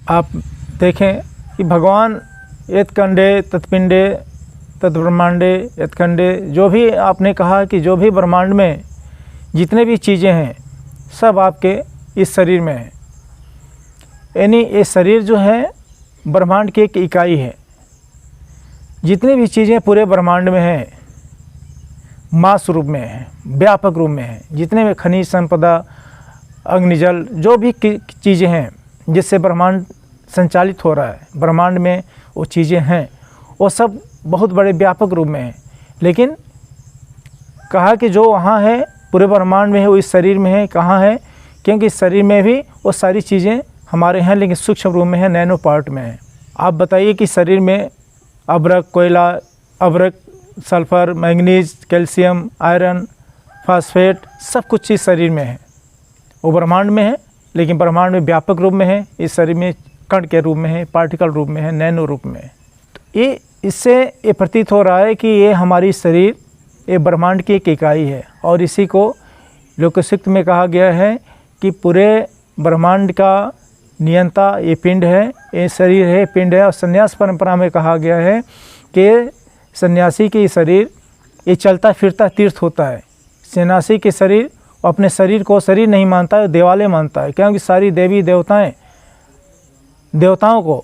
आप देखें कि भगवान यत्कंडे तत्पिंडे तत्ब्रह्मांडे यत्खंडे, जो भी आपने कहा कि जो भी ब्रह्मांड में जितने भी चीज़ें हैं सब आपके इस शरीर में है। यानी ये शरीर जो है ब्रह्मांड की एक इकाई है। जितनी भी चीज़ें पूरे ब्रह्मांड में हैं मास रूप में है, व्यापक रूप में है। जितने भी खनिज संपदा, अग्निजल, जो भी चीज़ें हैं जिससे ब्रह्मांड संचालित हो रहा है, ब्रह्मांड में वो चीज़ें हैं, वो सब बहुत बड़े व्यापक रूप में है। लेकिन कहा कि जो वहाँ है पूरे ब्रह्मांड में है वो इस शरीर में है। कहाँ है? क्योंकि इस शरीर में भी वो सारी चीज़ें हमारे हैं, लेकिन सूक्ष्म रूप में है, नैनो पार्ट में है। आप बताइए कि शरीर में अभ्रक, कोयला, अभ्रक, sulphur, manganese, calcium, iron, phosphate, सब कुछ इस शरीर में है। वो ब्रह्मांड में है, लेकिन ब्रह्मांड में व्यापक रूप में है। इस शरीर में कण के रूप में है, पार्टिकल रूप में है, नैनो रूप में है। तो ये इससे ये प्रतीत हो रहा है कि ये हमारी शरीर ये ब्रह्मांड की एक इकाई है। और इसी को लोकसूक्त में कहा गया है कि पूरे ब्रह्मांड का नियंता ये पिंड है, ये शरीर है, पिंड है। और संन्यास परंपरा में कहा गया है कि सन्यासी के शरीर ये चलता फिरता तीर्थ होता है। सन्यासी के शरीर अपने शरीर को शरीर नहीं मानता है, देवालय मानता है। क्योंकि सारी देवी देवताओं को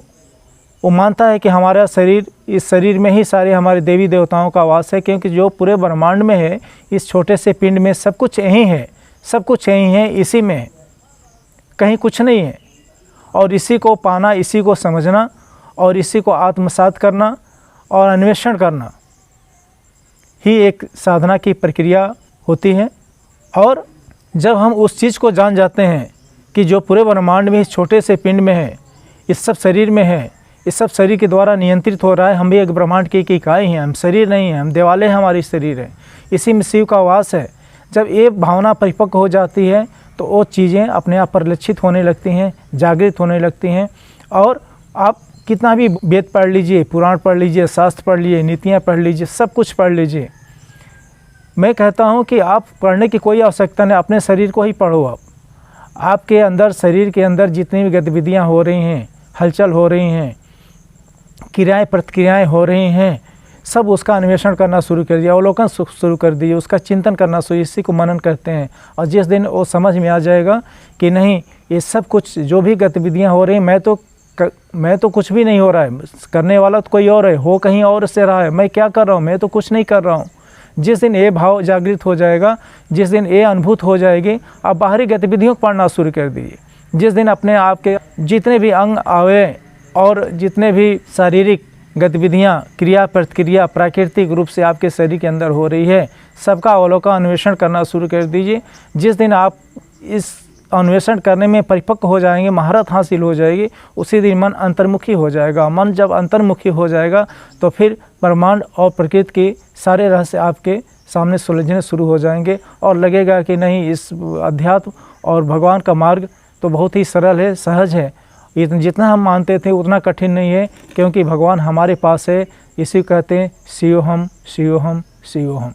वो मानता है कि हमारा शरीर, इस शरीर में ही सारे हमारे देवी देवताओं का वास है। क्योंकि जो पूरे ब्रह्मांड में है, इस छोटे से पिंड में सब कुछ यही है, सब कुछ यही है, इसी में है, कहीं कुछ नहीं है। और इसी को पाना, इसी को समझना और इसी को आत्मसात करना और अन्वेषण करना ही एक साधना की प्रक्रिया होती है। और जब हम उस चीज़ को जान जाते हैं कि जो पूरे ब्रह्मांड में इस छोटे से पिंड में है, इस सब शरीर में है, इस सब शरीर के द्वारा नियंत्रित हो रहा है, हम भी एक ब्रह्मांड की एक इकाई हैं, हम शरीर नहीं हैं, हम देवालय हैं, हमारी शरीर है, इसी में शिव का वास है। जब ये भावना परिपक्व हो जाती है तो वो चीज़ें अपने आप परिलक्षित होने लगती हैं, जागृत होने लगती हैं। और आप कितना भी वेद पढ़ लीजिए, पुराण पढ़ लीजिए, शास्त्र पढ़ लीजिए, नीतियाँ पढ़ लीजिए, सब कुछ पढ़ लीजिए, मैं कहता हूँ कि आप पढ़ने की कोई आवश्यकता नहीं, अपने शरीर को ही पढ़ो। आपके अंदर, शरीर के अंदर जितनी भी गतिविधियाँ हो रही हैं, हलचल हो रही हैं, क्रियाएँ प्रतिक्रियाएँ हो रही हैं, सब उसका अन्वेषण करना शुरू कर दिया, अवलोकन शुरू कर दिए, उसका चिंतन करना शुरू, इसी को मनन कहते हैं। और जिस दिन वो समझ में आ जाएगा कि नहीं, ये सब कुछ जो भी गतिविधियाँ हो रही हैं, मैं तो कुछ भी नहीं हो रहा है, करने वाला तो कोई और है, हो कहीं और से रहा है, मैं क्या कर रहा हूँ, मैं तो कुछ नहीं कर रहा हूँ। जिस दिन ये भाव जागृत हो जाएगा, जिस दिन ये अनुभूत हो जाएगी, आप बाहरी गतिविधियों को पढ़ना शुरू कर दीजिए। जिस दिन अपने आप के जितने भी अंग आवे और जितने भी शारीरिक गतिविधियाँ, क्रिया प्रतिक्रिया प्राकृतिक रूप से आपके शरीर के अंदर हो रही है, सबका अवलोकन अन्वेषण करना शुरू कर दीजिए। जिस दिन आप इस अन्वेषण करने में परिपक्व हो जाएंगे, महारत हासिल हो जाएगी, उसी दिन मन अंतर्मुखी हो जाएगा। मन जब अंतर्मुखी हो जाएगा तो फिर ब्रह्मांड और प्रकृति के सारे रहस्य आपके सामने सुलझने शुरू हो जाएंगे और लगेगा कि नहीं, इस अध्यात्म और भगवान का मार्ग तो बहुत ही सरल है, सहज है। जितना हम मानते थे उतना कठिन नहीं है, क्योंकि भगवान हमारे पास है। इसी कहते हैं शिवोहम शिवोहम शिवोहम।